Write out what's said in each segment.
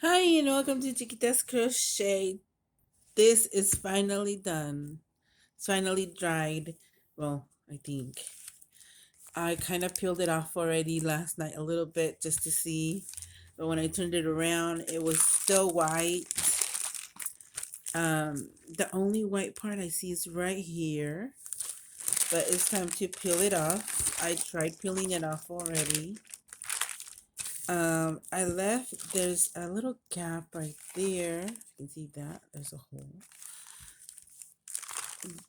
Hi and welcome to Chiquitas Crochet. This is finally done. It's finally dried. Well, I think. I kind of peeled it off already last night a little bit just to see. But when I turned it around, it was still white. The only white part I see is right here. But it's time to peel it off. I tried peeling it off already. I left, there's a little gap right there. You can see that. There's a hole.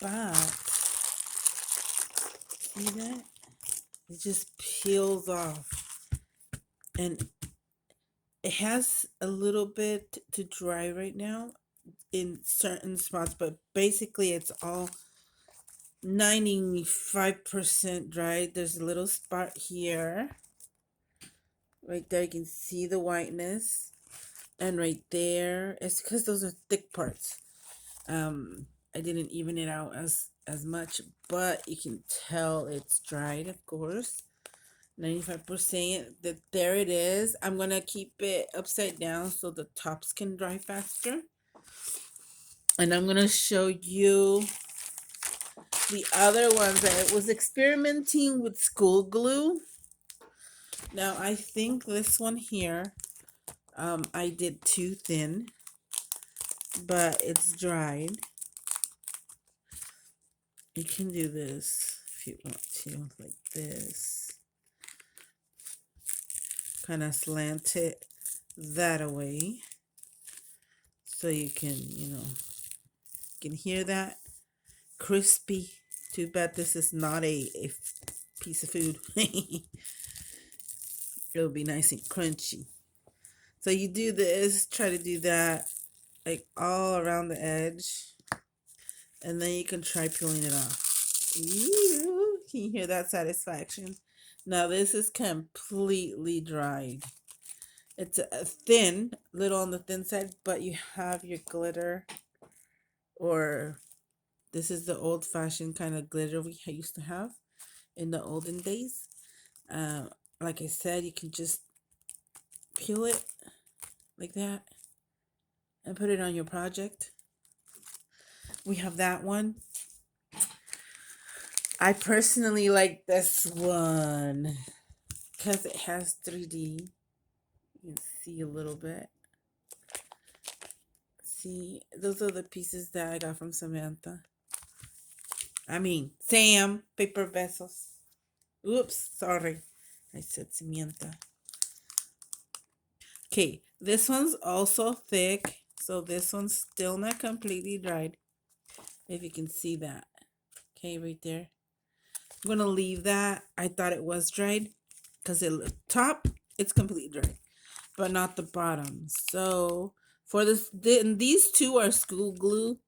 But see that? It just peels off. And it has a little bit to dry right now in certain spots, but basically it's all 95% dried. There's a little spot here. Right there, you can see the whiteness. And right there, it's because those are thick parts. I didn't even it out as much, but you can tell it's dried, of course. 95% that there it is. I'm gonna keep it upside down so the tops can dry faster, and I'm gonna show you the other ones that I was experimenting with school glue. Now I think this one here, I did too thin, but it's dried. You can do this if you want to, like this, kind of slant it that away so you can, can hear that crispy. Too bad this is not a piece of food. It'll be nice and crunchy. So you do this, try to do that like all around the edge, and then you can try peeling it off. Can you hear that satisfaction? Now this is completely dried. It's a thin, little on the thin side, but you have your glitter, or this is the old fashioned kind of glitter we used to have in the olden days. Uh, like I said, you can just peel it like that and put it on your project. We have that one. I personally like this one because it has 3D. You can see a little bit. See, those are the pieces that I got from Samantha. I mean, Sam, Paper Vessels. Oops, sorry. I said Samantha. Okay, this one's also thick. So this one's still not completely dried. If you can see that. Okay, right there. I'm going to leave that. I thought it was dried because the top, it's completely dry, but not the bottom. So for this, these two are school glue.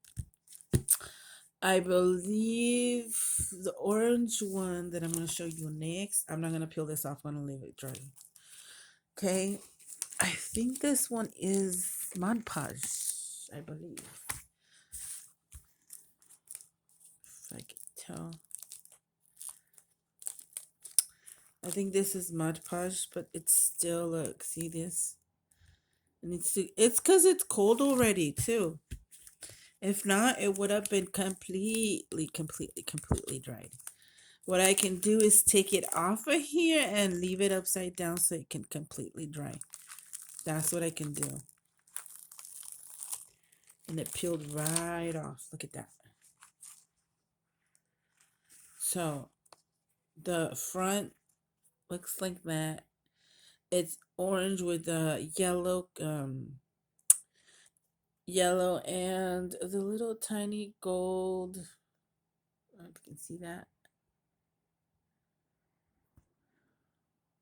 I believe the orange one that I'm going to show you next, I'm not going to peel this off. I'm going to leave it dry. Okay. I think this one is Mod Podge, I believe. If I can tell. I think this is Mod Podge, but it's still, look, see this? And it's because it's cold already, too. If not, it would have been completely dried. What I can do is take it off of here and leave it upside down so it can completely dry. That's what I can do. And it peeled right off. Look at that. So the front looks like that. It's orange with the yellow and the little tiny gold. I hope you can see that.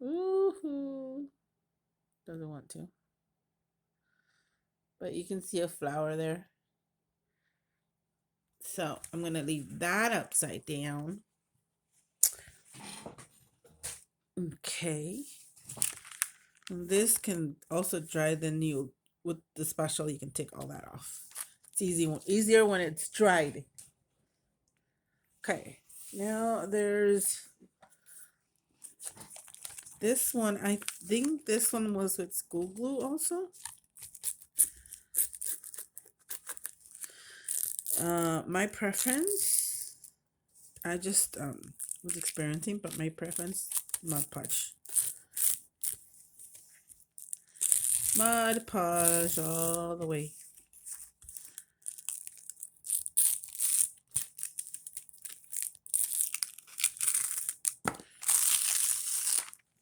Woohoo! Doesn't want to. But you can see a flower there. So I'm going to leave that upside down. Okay. And this can also dry, then you, with the special, you can take all that off. It's easier when it's dried. Okay. Now there's this one. I think this one was with school glue also. My preference, I just was experimenting, but my preference, Mod Podge. Mod Podge all the way.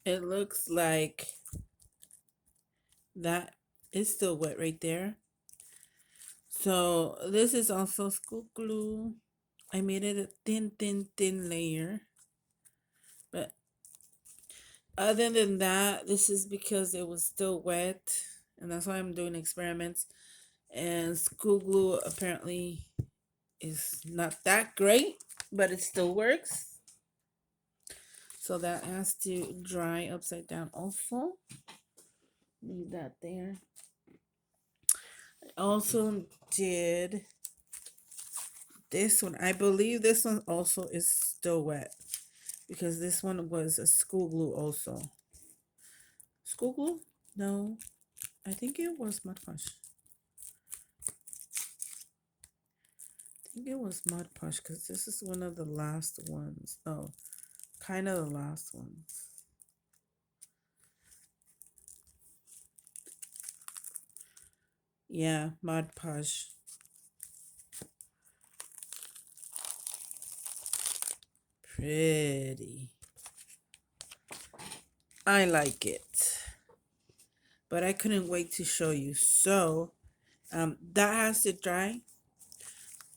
It looks like that is still wet right there. So this is also school glue. I made it a thin layer. But other than that, this is because it was still wet. And that's why I'm doing experiments. And school glue apparently is not that great, but it still works. So that has to dry upside down also. Leave that there. I also did this one. I believe this one also is still wet because this one was a school glue also. School glue? No, I think it was Mod Podge. I think it was Mod Podge because this is one of the last ones. Oh, kind of the last ones. Yeah, Mod Podge. Pretty. I like it. But I couldn't wait to show you. So that has to dry.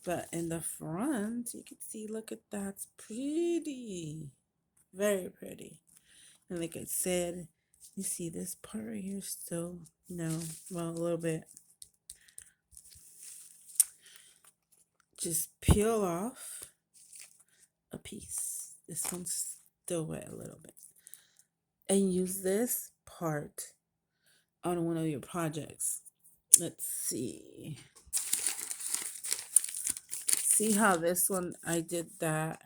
But in the front, you can see, look at that. It's pretty. Very pretty. And like I said, you see this part right here still? No, well, a little bit. Just peel off a piece. This one's still wet a little bit. And use this part on one of your projects. Let's see. See how this one, I did that.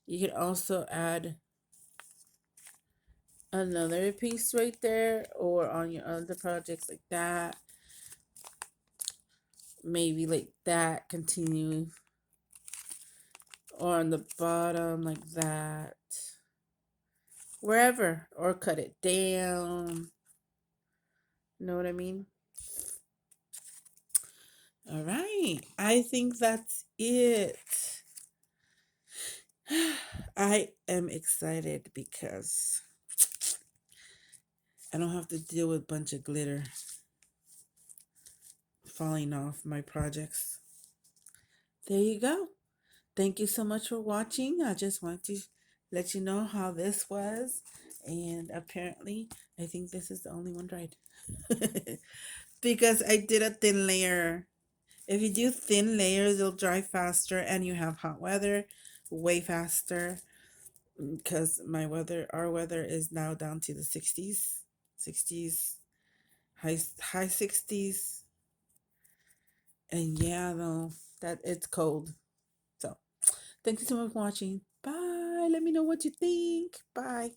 You could also add another piece right there or on your other projects like that. Maybe like that, continue. Or on the bottom like that. Wherever. Or cut it down. Know what I mean? All right. I think that's it. I am excited because I don't have to deal with a bunch of glitter falling off my projects. There you go. Thank you so much for watching. I just want to let you know how this was. And apparently, I think this is the only one dried. Because I did a thin layer. If you do thin layers, it'll dry faster and you have hot weather way faster. Because our weather is now down to the 60s, high 60s. And yeah, though, that it's cold. So, thank you so much for watching. Bye. Let me know what you think. Bye.